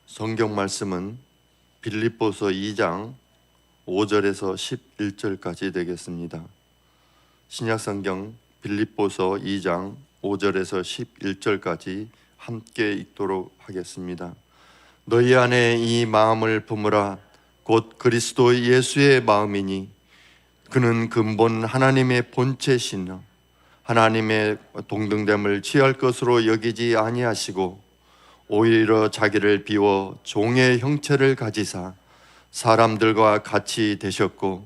성경 말씀은 빌립보서 2장 5절에서 11절까지 되겠습니다. 신약성경 빌립보서 2장 5절에서 11절까지 함께 읽도록 하겠습니다. 너희 안에 이 마음을 품으라. 곧 그리스도 예수의 마음이니 그는 근본 하나님의 본체시나 하나님의 동등됨을 취할 것으로 여기지 아니하시고 오히려 자기를 비워 종의 형체를 가지사 사람들과 같이 되셨고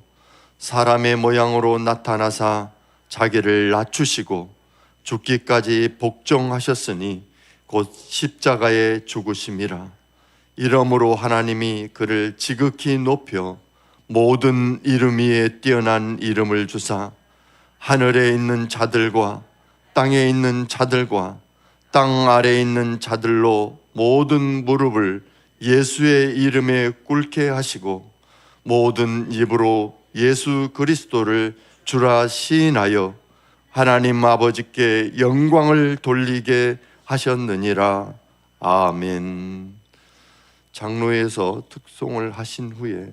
사람의 모양으로 나타나사 자기를 낮추시고 죽기까지 복종하셨으니 곧 십자가에 죽으심이라. 이러므로 하나님이 그를 지극히 높여 모든 이름 위에 뛰어난 이름을 주사 하늘에 있는 자들과 땅에 있는 자들과 땅 아래에 있는 자들로 모든 무릎을 예수의 이름에 꿇게 하시고 모든 입으로 예수 그리스도를 주라 시인하여 하나님 아버지께 영광을 돌리게 하셨느니라. 아멘. 장로에서 특송을 하신 후에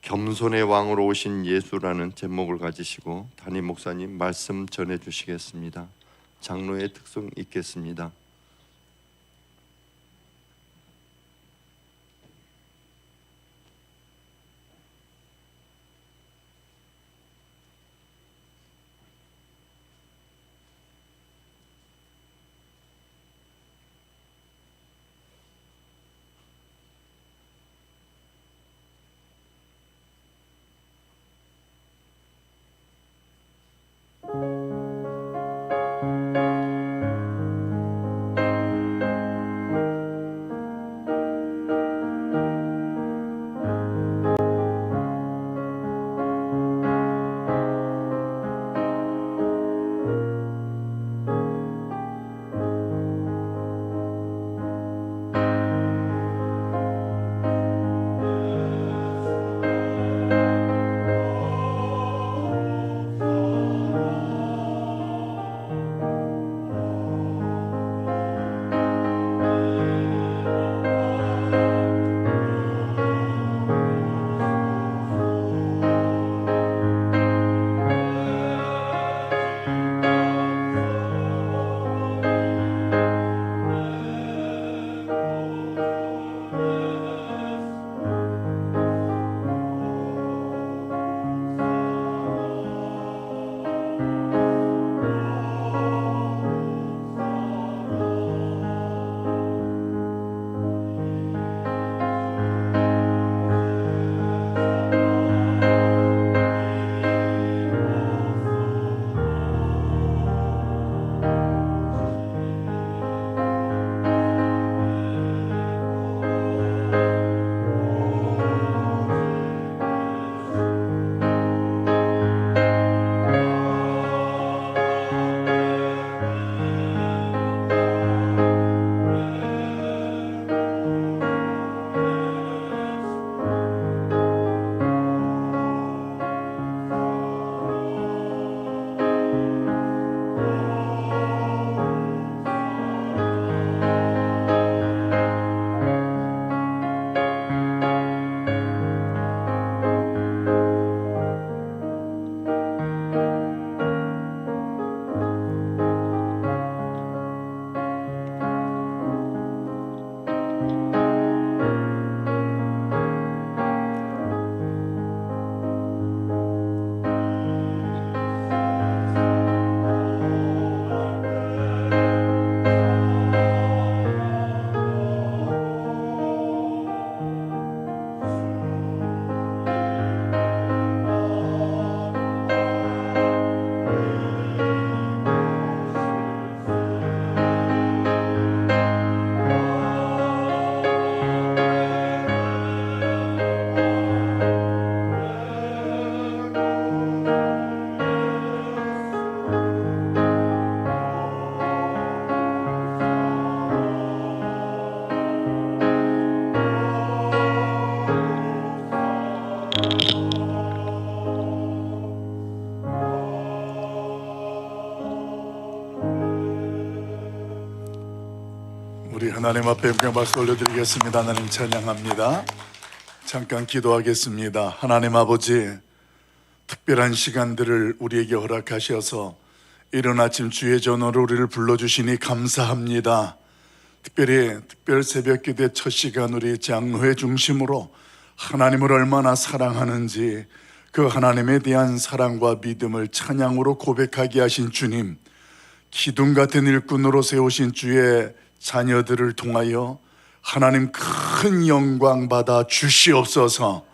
겸손의 왕으로 오신 예수라는 제목을 가지시고 담임 목사님 말씀 전해 주시겠습니다. 장로의 특송 읽겠습니다. 우리 하나님 앞에 영광 박수 올려드리겠습니다. 하나님 찬양합니다. 잠깐 기도하겠습니다. 하나님 아버지, 특별한 시간들을 우리에게 허락하셔서 이른 아침 주의 전으로 우리를 불러주시니 감사합니다. 특별 새벽 기도의 첫 시간 우리 장로회 중심으로 하나님을 얼마나 사랑하는지 그 하나님에 대한 사랑과 믿음을 찬양으로 고백하게 하신 주님, 기둥 같은 일꾼으로 세우신 주의 자녀들을 통하여 하나님 큰 영광 받아 주시옵소서.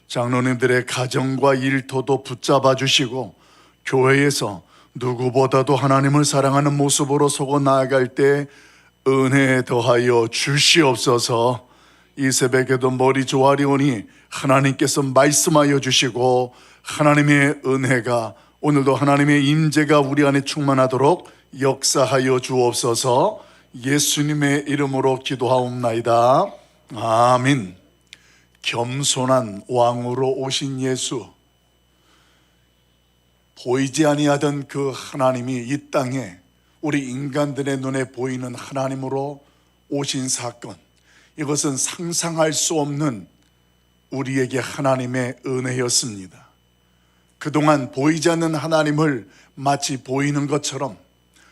장로님들의 가정과 일터도 붙잡아 주시고 교회에서 누구보다도 하나님을 사랑하는 모습으로 서고 나아갈 때 은혜 더하여 주시옵소서. 이 새벽에도 머리 조아리오니 하나님께서 말씀하여 주시고 하나님의 은혜가 오늘도 하나님의 임재가 우리 안에 충만하도록 역사하여 주옵소서. 예수님의 이름으로 기도하옵나이다. 아멘. 겸손한 왕으로 오신 예수, 보이지 아니하던 그 하나님이 이 땅에 우리 인간들의 눈에 보이는 하나님으로 오신 사건, 이것은 상상할 수 없는 우리에게 하나님의 은혜였습니다. 그동안 보이지 않는 하나님을 마치 보이는 것처럼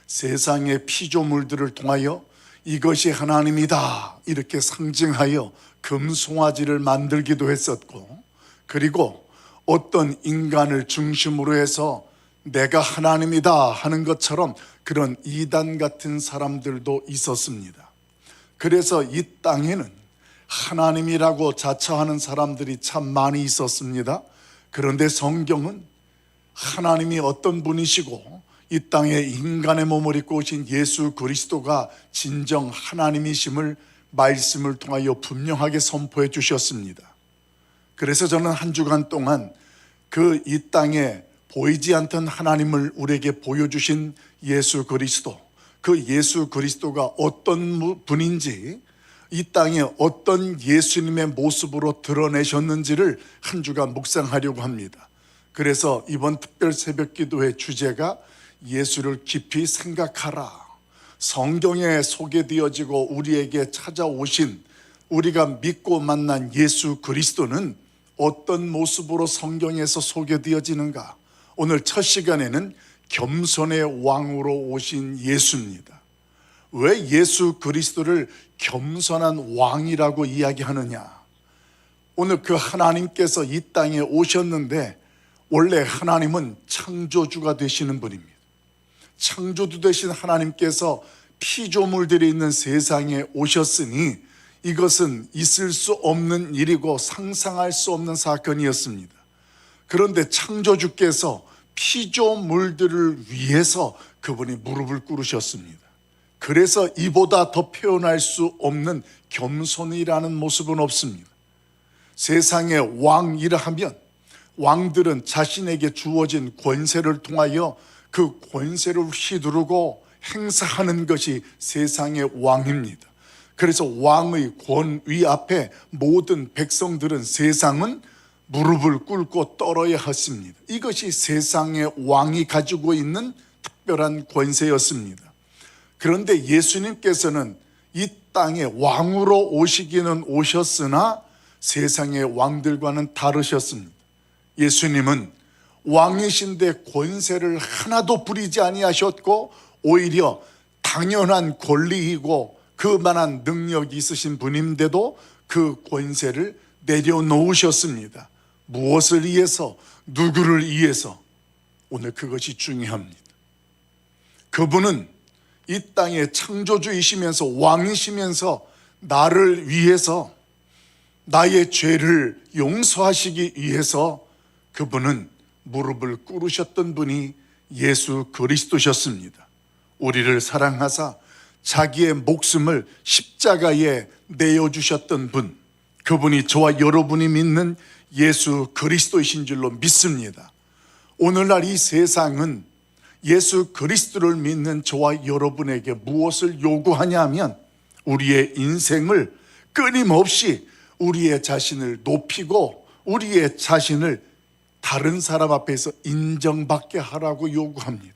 세상의 피조물들을 통하여 이것이 하나님이다 이렇게 상징하여 금송아지를 만들기도 했었고, 그리고 어떤 인간을 중심으로 해서 내가 하나님이다 하는 것처럼 그런 이단 같은 사람들도 있었습니다. 그래서 이 땅에는 하나님이라고 자처하는 사람들이 참 많이 있었습니다. 그런데 성경은 하나님이 어떤 분이시고 이 땅에 인간의 몸을 입고 오신 예수 그리스도가 진정 하나님이심을 말씀을 통하여 분명하게 선포해 주셨습니다. 그래서 저는 한 주간 동안 그 이 땅에 보이지 않던 하나님을 우리에게 보여주신 예수 그리스도, 그 예수 그리스도가 어떤 분인지, 이 땅에 어떤 예수님의 모습으로 드러내셨는지를 한 주간 묵상하려고 합니다. 그래서 이번 특별 새벽 기도의 주제가 예수를 깊이 생각하라. 성경에 소개되어지고 우리에게 찾아오신, 우리가 믿고 만난 예수 그리스도는 어떤 모습으로 성경에서 소개되어지는가? 오늘 첫 시간에는 겸손의 왕으로 오신 예수입니다. 왜 예수 그리스도를 겸손한 왕이라고 이야기하느냐? 오늘 그 하나님께서 이 땅에 오셨는데 원래 하나님은 창조주가 되시는 분입니다. 창조주 되신 하나님께서 피조물들이 있는 세상에 오셨으니 이것은 있을 수 없는 일이고 상상할 수 없는 사건이었습니다. 그런데 창조주께서 피조물들을 위해서 그분이 무릎을 꿇으셨습니다. 그래서 이보다 더 표현할 수 없는 겸손이라는 모습은 없습니다. 세상의 왕이라 하면 왕들은 자신에게 주어진 권세를 통하여 그 권세를 휘두르고 행사하는 것이 세상의 왕입니다. 그래서 왕의 권위 앞에 모든 백성들은, 세상은 무릎을 꿇고 떨어야 했습니다. 이것이 세상의 왕이 가지고 있는 특별한 권세였습니다. 그런데 예수님께서는 이 땅에 왕으로 오시기는 오셨으나 세상의 왕들과는 다르셨습니다. 예수님은 왕이신데 권세를 하나도 부리지 아니하셨고 오히려 당연한 권리이고 그만한 능력이 있으신 분인데도 그 권세를 내려놓으셨습니다. 무엇을 위해서? 누구를 위해서? 오늘 그것이 중요합니다. 그분은 이 땅의 창조주이시면서 왕이시면서 나를 위해서, 나의 죄를 용서하시기 위해서 그분은 무릎을 꿇으셨던 분이 예수 그리스도셨습니다. 우리를 사랑하사 자기의 목숨을 십자가에 내어주셨던 분, 그분이 저와 여러분이 믿는 예수 그리스도이신 줄로 믿습니다. 오늘날 이 세상은 예수 그리스도를 믿는 저와 여러분에게 무엇을 요구하냐 하면 우리의 인생을 끊임없이 우리의 자신을 높이고 우리의 자신을 다른 사람 앞에서 인정받게 하라고 요구합니다.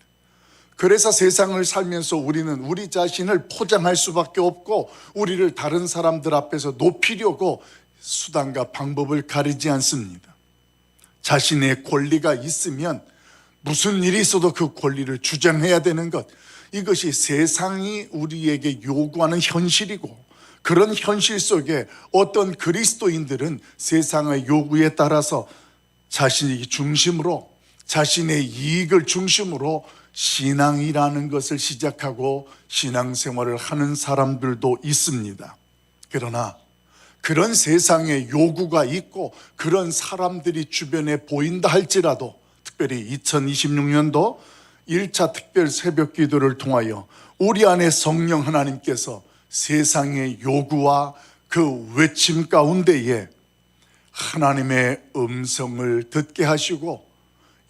그래서 세상을 살면서 우리는 우리 자신을 포장할 수밖에 없고 우리를 다른 사람들 앞에서 높이려고 수단과 방법을 가리지 않습니다. 자신의 권리가 있으면 무슨 일이 있어도 그 권리를 주장해야 되는 것, 이것이 세상이 우리에게 요구하는 현실이고, 그런 현실 속에 어떤 그리스도인들은 세상의 요구에 따라서 자신이 중심으로, 자신의 이익을 중심으로 신앙이라는 것을 시작하고 신앙생활을 하는 사람들도 있습니다. 그러나 그런 세상에 요구가 있고 그런 사람들이 주변에 보인다 할지라도, 특별히 2026년도 1차 특별 새벽 기도를 통하여 우리 안에 성령 하나님께서 세상의 요구와 그 외침 가운데에 하나님의 음성을 듣게 하시고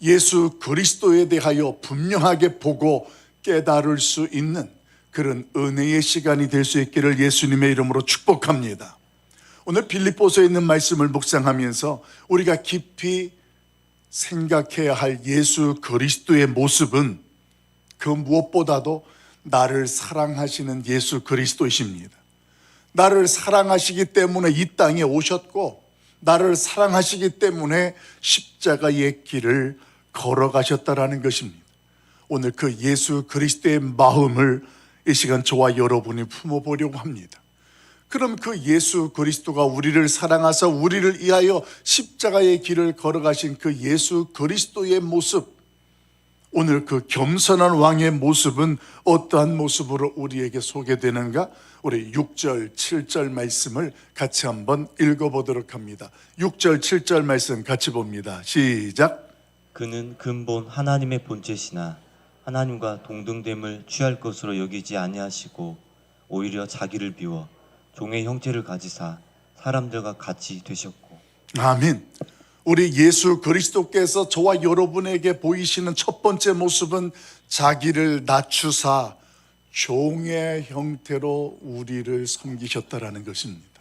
예수 그리스도에 대하여 분명하게 보고 깨달을 수 있는 그런 은혜의 시간이 될 수 있기를 예수님의 이름으로 축복합니다. 오늘 빌립보서에 있는 말씀을 묵상하면서 우리가 깊이 생각해야 할 예수 그리스도의 모습은 그 무엇보다도 나를 사랑하시는 예수 그리스도이십니다. 나를 사랑하시기 때문에 이 땅에 오셨고, 나를 사랑하시기 때문에 십자가의 길을 걸어가셨다라는 것입니다. 오늘 그 예수 그리스도의 마음을 이 시간 저와 여러분이 품어보려고 합니다. 그럼 그 예수 그리스도가 우리를 사랑하사 우리를 위하여 십자가의 길을 걸어가신 그 예수 그리스도의 모습, 오늘 그 겸손한 왕의 모습은 어떠한 모습으로 우리에게 소개되는가? 우리 6절, 7절 말씀을 같이 한번 읽어보도록 합니다. 6절, 7절 말씀 같이 봅니다. 시작. 그는 근본 하나님의 본체시나 하나님과 동등됨을 취할 것으로 여기지 아니하시고 오히려 자기를 비워 종의 형체를 가지사 사람들과 같이 되셨고. 아멘. 우리 예수 그리스도께서 저와 여러분에게 보이시는 첫 번째 모습은 자기를 낮추사 종의 형태로 우리를 섬기셨다라는 것입니다.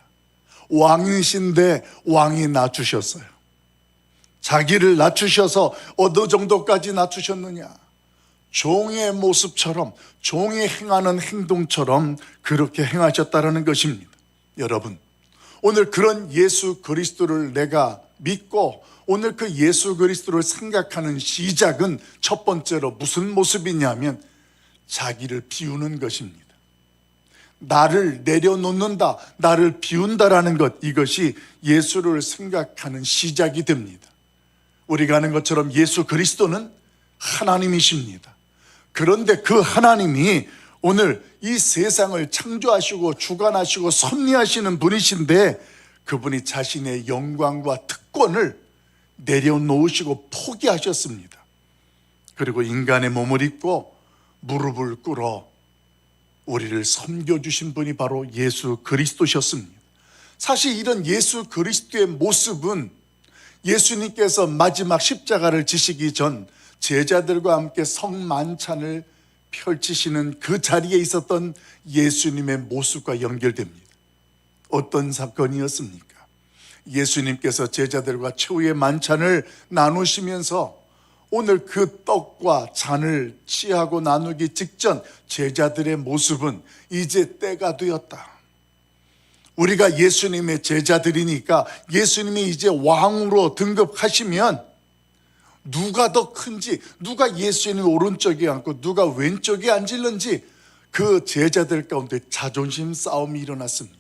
왕이신데 왕이 낮추셨어요. 자기를 낮추셔서 어느 정도까지 낮추셨느냐? 종의 모습처럼, 종이 행하는 행동처럼 그렇게 행하셨다라는 것입니다. 여러분, 오늘 그런 예수 그리스도를 내가 믿고 오늘 그 예수 그리스도를 생각하는 시작은 첫 번째로 무슨 모습이냐면 자기를 비우는 것입니다. 나를 내려놓는다, 나를 비운다라는 것, 이것이 예수를 생각하는 시작이 됩니다. 우리가 아는 것처럼 예수 그리스도는 하나님이십니다. 그런데 그 하나님이 오늘 이 세상을 창조하시고 주관하시고 섭리하시는 분이신데 그분이 자신의 영광과 특권을 내려놓으시고 포기하셨습니다. 그리고 인간의 몸을 입고 무릎을 꿇어 우리를 섬겨주신 분이 바로 예수 그리스도셨습니다. 사실 이런 예수 그리스도의 모습은 예수님께서 마지막 십자가를 지시기 전 제자들과 함께 성만찬을 펼치시는 그 자리에 있었던 예수님의 모습과 연결됩니다. 어떤 사건이었습니까? 예수님께서 제자들과 최후의 만찬을 나누시면서 오늘 그 떡과 잔을 취하고 나누기 직전 제자들의 모습은 이제 때가 되었다. 우리가 예수님의 제자들이니까 예수님이 이제 왕으로 등극하시면 누가 더 큰지, 누가 예수님 오른쪽에 앉고 누가 왼쪽에 앉을는지 그 제자들 가운데 자존심 싸움이 일어났습니다.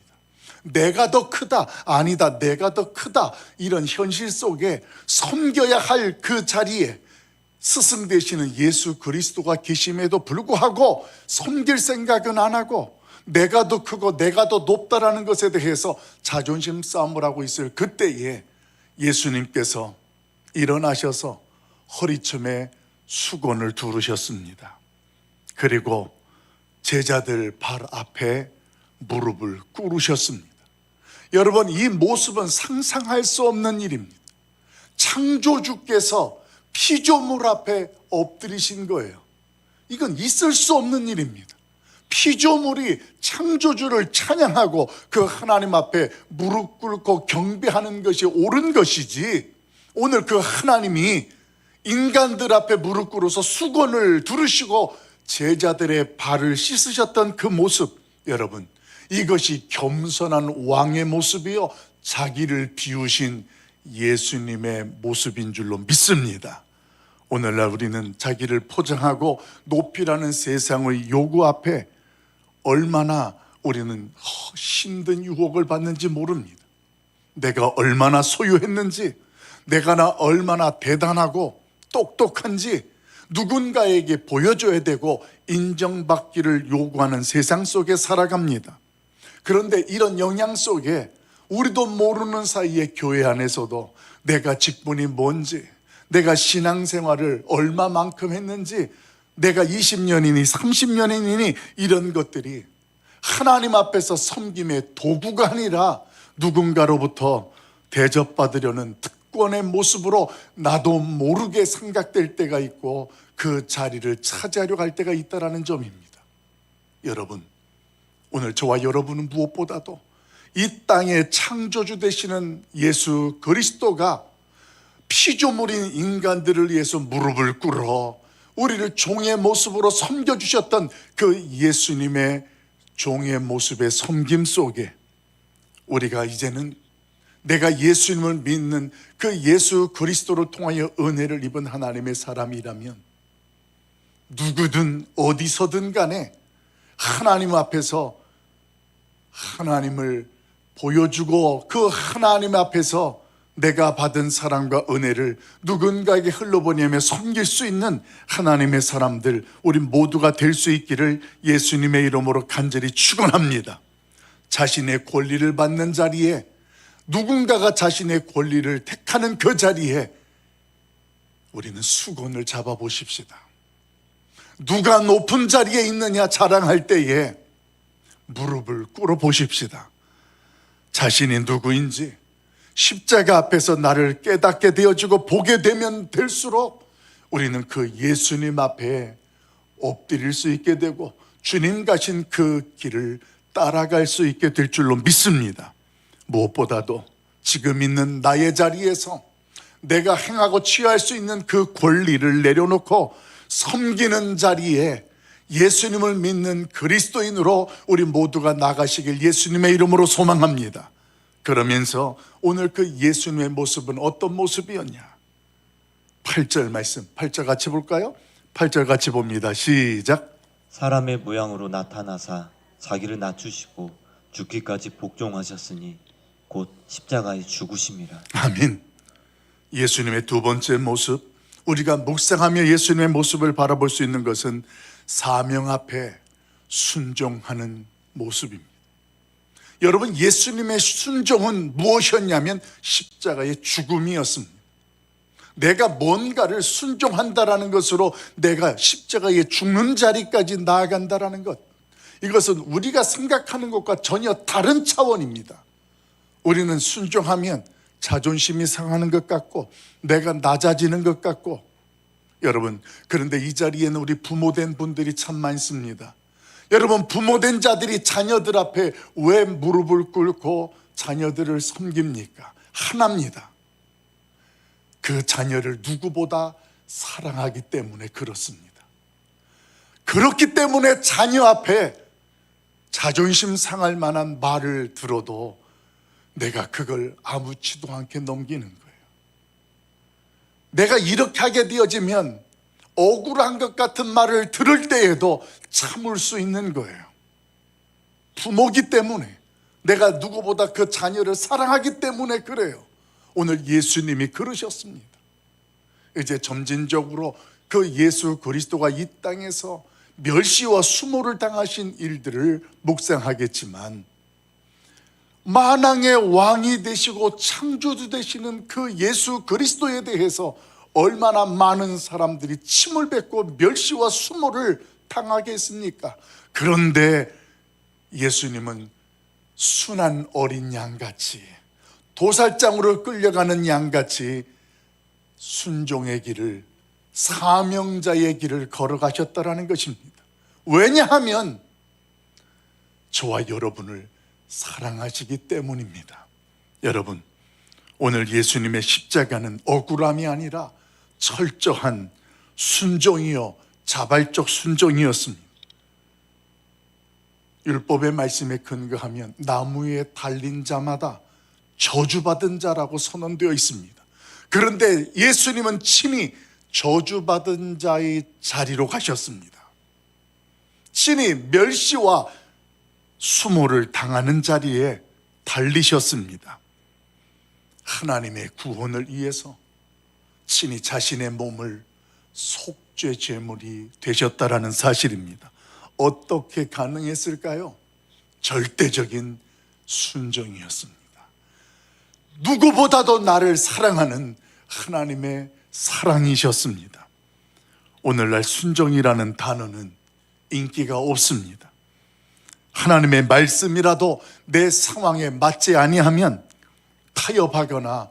내가 더 크다, 아니다, 내가 더 크다, 이런 현실 속에 섬겨야 할 그 자리에 스승 되시는 예수 그리스도가 계심에도 불구하고 섬길 생각은 안 하고 내가 더 크고 내가 더 높다라는 것에 대해서 자존심 싸움을 하고 있을 그때에 예수님께서 일어나셔서 허리춤에 수건을 두르셨습니다. 그리고 제자들 발 앞에 무릎을 꿇으셨습니다. 여러분, 이 모습은 상상할 수 없는 일입니다. 창조주께서 피조물 앞에 엎드리신 거예요. 이건 있을 수 없는 일입니다. 피조물이 창조주를 찬양하고 그 하나님 앞에 무릎 꿇고 경배하는 것이 옳은 것이지, 오늘 그 하나님이 인간들 앞에 무릎 꿇어서 수건을 두르시고 제자들의 발을 씻으셨던 그 모습, 여러분, 이것이 겸손한 왕의 모습이요, 자기를 비우신 예수님의 모습인 줄로 믿습니다. 오늘날 우리는 자기를 포장하고 높이라는 세상의 요구 앞에 얼마나 우리는 힘든 유혹을 받는지 모릅니다. 내가 얼마나 소유했는지, 내가 얼마나 대단하고 똑똑한지 누군가에게 보여줘야 되고 인정받기를 요구하는 세상 속에 살아갑니다. 그런데 이런 영향 속에 우리도 모르는 사이에 교회 안에서도 내가 직분이 뭔지, 내가 신앙생활을 얼마만큼 했는지, 내가 20년이니 30년이니 이런 것들이 하나님 앞에서 섬김의 도구가 아니라 누군가로부터 대접받으려는 특권의 모습으로 나도 모르게 생각될 때가 있고 그 자리를 차지하려 갈 때가 있다는 점입니다. 여러분, 오늘 저와 여러분은 무엇보다도 이 땅의 창조주 되시는 예수 그리스도가 피조물인 인간들을 위해서 무릎을 꿇어 우리를 종의 모습으로 섬겨주셨던 그 예수님의 종의 모습의 섬김 속에 우리가 이제는 내가 예수님을 믿는 그 예수 그리스도를 통하여 은혜를 입은 하나님의 사람이라면 누구든 어디서든 간에 하나님 앞에서 하나님을 보여주고 그 하나님 앞에서 내가 받은 사랑과 은혜를 누군가에게 흘러보내며 섬길 수 있는 하나님의 사람들, 우리 모두가 될 수 있기를 예수님의 이름으로 간절히 축원합니다. 자신의 권리를 받는 자리에, 누군가가 자신의 권리를 택하는 그 자리에 우리는 수건을 잡아 보십시다. 누가 높은 자리에 있느냐 자랑할 때에 무릎을 꿇어 보십시다. 자신이 누구인지 십자가 앞에서 나를 깨닫게 되어지고 보게 되면 될수록 우리는 그 예수님 앞에 엎드릴 수 있게 되고 주님 가신 그 길을 따라갈 수 있게 될 줄로 믿습니다. 무엇보다도 지금 있는 나의 자리에서 내가 행하고 취할 수 있는 그 권리를 내려놓고 섬기는 자리에 예수님을 믿는 그리스도인으로 우리 모두가 나가시길 예수님의 이름으로 소망합니다. 그러면서 오늘 그 예수님의 모습은 어떤 모습이었냐? 8절 말씀, 8절 같이 볼까요? 8절 같이 봅니다. 시작. 사람의 모양으로 나타나사 자기를 낮추시고 죽기까지 복종하셨으니 곧 십자가에 죽으심이라. 아멘. 예수님의 두 번째 모습, 우리가 묵상하며 예수님의 모습을 바라볼 수 있는 것은 사명 앞에 순종하는 모습입니다. 여러분, 예수님의 순종은 무엇이었냐면 십자가의 죽음이었습니다. 내가 뭔가를 순종한다라는 것으로 내가 십자가에 죽는 자리까지 나아간다라는 것, 이것은 우리가 생각하는 것과 전혀 다른 차원입니다. 우리는 순종하면 자존심이 상하는 것 같고 내가 낮아지는 것 같고, 여러분, 그런데 이 자리에는 우리 부모된 분들이 참 많습니다. 여러분, 부모된 자들이 자녀들 앞에 왜 무릎을 꿇고 자녀들을 섬깁니까? 하나입니다. 그 자녀를 누구보다 사랑하기 때문에 그렇습니다. 그렇기 때문에 자녀 앞에 자존심 상할 만한 말을 들어도 내가 그걸 아무렇지도 않게 넘기는 거예요. 내가 이렇게 하게 되어지면 억울한 것 같은 말을 들을 때에도 참을 수 있는 거예요. 부모기 때문에, 내가 누구보다 그 자녀를 사랑하기 때문에 그래요. 오늘 예수님이 그러셨습니다. 이제 점진적으로 그 예수 그리스도가 이 땅에서 멸시와 수모를 당하신 일들을 묵상하겠지만, 만왕의 왕이 되시고 창조주 되시는 그 예수 그리스도에 대해서 얼마나 많은 사람들이 침을 뱉고 멸시와 수모를 당하게 했습니까? 그런데 예수님은 순한 어린 양같이, 도살장으로 끌려가는 양같이 순종의 길을, 사명자의 길을 걸어가셨다라는 것입니다. 왜냐하면 저와 여러분을 사랑하시기 때문입니다. 여러분, 오늘 예수님의 십자가는 억울함이 아니라 철저한 순종이요 자발적 순종이었습니다. 율법의 말씀에 근거하면 나무에 달린 자마다 저주받은 자라고 선언되어 있습니다. 그런데 예수님은 친히 저주받은 자의 자리로 가셨습니다. 친히 멸시와 수모를 당하는 자리에 달리셨습니다. 하나님의 구원을 위해서 친히 자신의 몸을 속죄 제물이 되셨다라는 사실입니다. 어떻게 가능했을까요? 절대적인 순종이었습니다. 누구보다도 나를 사랑하는 하나님의 사랑이셨습니다. 오늘날 순종이라는 단어는 인기가 없습니다. 하나님의 말씀이라도 내 상황에 맞지 아니하면 타협하거나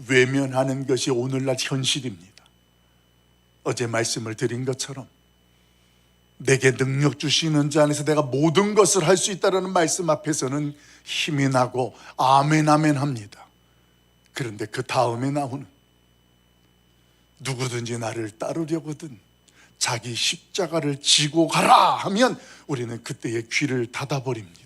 외면하는 것이 오늘날 현실입니다. 어제 말씀을 드린 것처럼 내게 능력 주시는 자 안에서 내가 모든 것을 할 수 있다는 말씀 앞에서는 힘이 나고 아멘 아멘 합니다. 그런데 그 다음에 나오는 누구든지 나를 따르려거든 자기 십자가를 지고 가라 하면 우리는 그때의 귀를 닫아버립니다.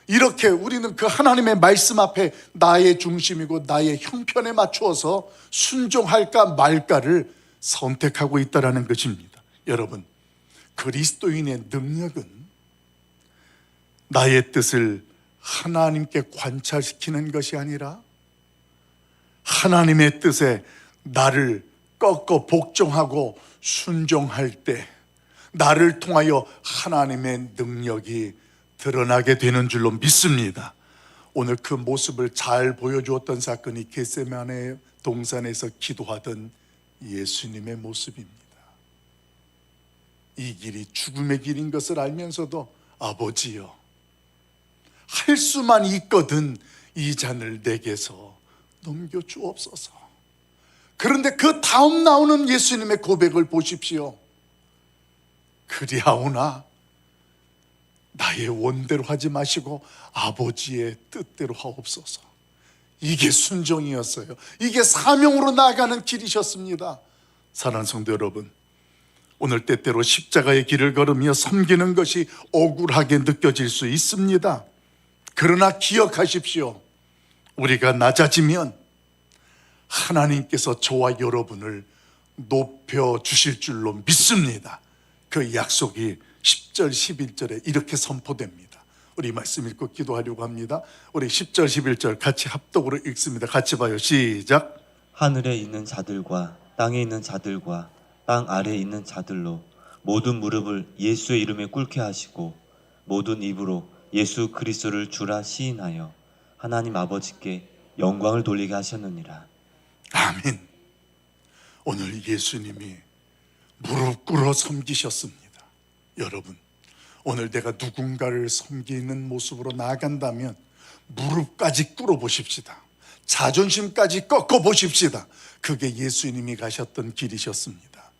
이렇게 우리는 그 하나님의 말씀 앞에 나의 중심이고 나의 형편에 맞추어서 순종할까 말까를 선택하고 있다는 것입니다. 여러분, 그리스도인의 능력은 나의 뜻을 하나님께 관찰시키는 것이 아니라 하나님의 뜻에 나를 꺾어 복종하고 순종할 때 나를 통하여 하나님의 능력이 드러나게 되는 줄로 믿습니다. 오늘 그 모습을 잘 보여주었던 사건이 겟세마네 동산에서 기도하던 예수님의 모습입니다. 이 길이 죽음의 길인 것을 알면서도 아버지여, 할 수만 있거든 이 잔을 내게서 넘겨주옵소서. 그런데 그 다음 나오는 예수님의 고백을 보십시오. 그리하오나 나의 원대로 하지 마시고 아버지의 뜻대로 하옵소서. 이게 순종이었어요. 이게 사명으로 나아가는 길이셨습니다. 사랑하는 성도 여러분, 오늘 때때로 십자가의 길을 걸으며 섬기는 것이 억울하게 느껴질 수 있습니다. 그러나 기억하십시오. 우리가 낮아지면 하나님께서 저와 여러분을 높여주실 줄로 믿습니다. 그 약속이 10절 11절에 이렇게 선포됩니다. 우리 말씀 읽고 기도하려고 합니다. 우리 10절 11절 같이 합독으로 읽습니다. 같이 봐요. 시작. 하늘에 있는 자들과 땅에 있는 자들과 땅 아래에 있는 자들로 모든 무릎을 예수의 이름에 꿇게 하시고 모든 입으로 예수 그리스도를 주라 시인하여 하나님 아버지께 영광을 돌리게 하셨느니라. 아멘. 오늘 예수님이 무릎 꿇어 섬기셨습니다. 여러분, 오늘 내가 누군가를 섬기는 모습으로 나아간다면 무릎까지 꿇어 보십시다. 자존심까지 꺾어 보십시다. 그게 예수님이 가셨던 길이셨습니다.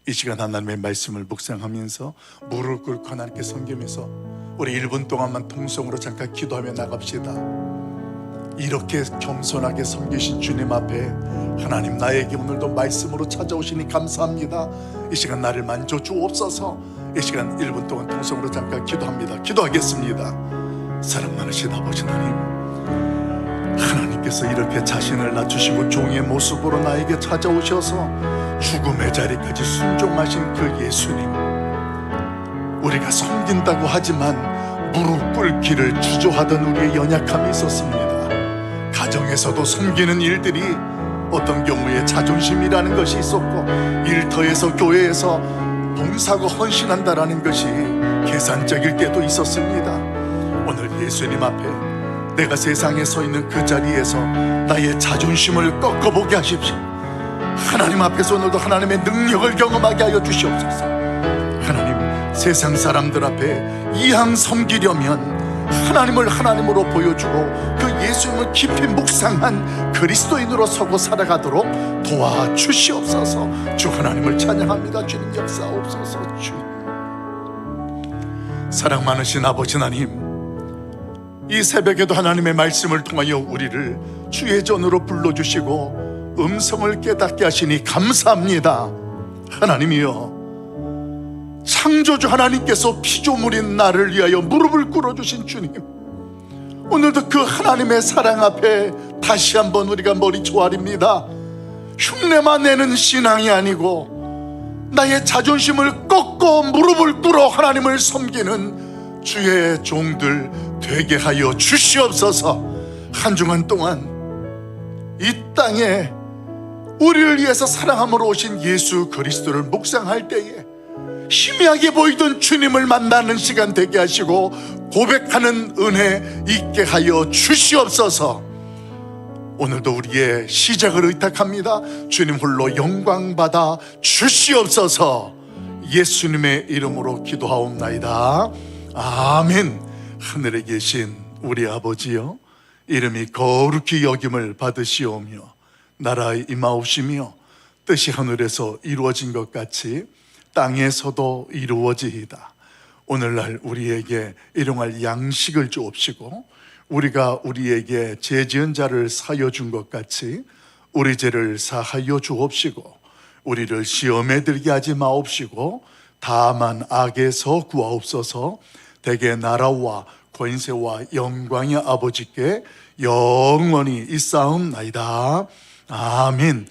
이 시간 하나님의 말씀을 묵상하면서 무릎 꿇고 하나님께 섬기면서 우리 1분 동안만 통성으로 잠깐 기도하며 나갑시다. 이렇게 겸손하게 섬기신 주님 앞에 하나님, 나에게 오늘도 말씀으로 찾아오시니 감사합니다. 이 시간 나를 만져주옵소서. 이 시간 1분 동안 통성으로 잠깐 기도합니다. 기도하겠습니다. 사랑 많으신 아버지 하나님, 하나님께서 이렇게 자신을 낮추시고 종의 모습으로 나에게 찾아오셔서 죽음의 자리까지 순종하신 그 예수님, 우리가 섬긴다고 하지만 무릎 꿇기를 주저하던 우리의 연약함이 있었습니다. 가정에서도 섬기는 일들이 어떤 경우에 자존심이라는 것이 있었고, 일터에서 교회에서 봉사하고 헌신한다라는 것이 계산적일 때도 있었습니다. 오늘 예수님 앞에 내가 세상에 서 있는 그 자리에서 나의 자존심을 꺾어보게 하십시오. 하나님 앞에서 오늘도 하나님의 능력을 경험하게 하여 주시옵소서. 하나님, 세상 사람들 앞에 이왕 섬기려면 하나님을 하나님으로 보여주고 그 예수님을 깊이 묵상한 그리스도인으로 서고 살아가도록 도와주시옵소서. 주 하나님을 찬양합니다. 주님 역사옵소서. 주 사랑 많으신 아버지 하나님, 이 새벽에도 하나님의 말씀을 통하여 우리를 주의 전으로 불러주시고 음성을 깨닫게 하시니 감사합니다. 하나님이여, 창조주 하나님께서 피조물인 나를 위하여 무릎을 꿇어주신 주님, 오늘도 그 하나님의 사랑 앞에 다시 한번 우리가 머리 조아립니다. 흉내만 내는 신앙이 아니고 나의 자존심을 꺾고 무릎을 꿇어 하나님을 섬기는 주의 종들 되게 하여 주시옵소서. 한 주간 동안 이 땅에 우리를 위해서 사랑함으로 오신 예수 그리스도를 묵상할 때에 희미하게 보이던 주님을 만나는 시간 되게 하시고 고백하는 은혜 있게 하여 주시옵소서. 오늘도 우리의 시작을 의탁합니다. 주님 홀로 영광 받아 주시옵소서. 예수님의 이름으로 기도하옵나이다. 아멘. 하늘에 계신 우리 아버지여, 이름이 거룩히 여김을 받으시오며 나라의 임하옵시며 뜻이 하늘에서 이루어진 것 같이 땅에서도 이루어지이다. 오늘날 우리에게 일용할 양식을 주옵시고 우리가 우리에게 죄 지은 자를 사하여 준 것 같이 우리 죄를 사하여 주옵시고 우리를 시험에 들게 하지 마옵시고 다만 악에서 구하옵소서. 대개 나라와 권세와 영광의 아버지께 영원히 있사옵나이다. 아멘.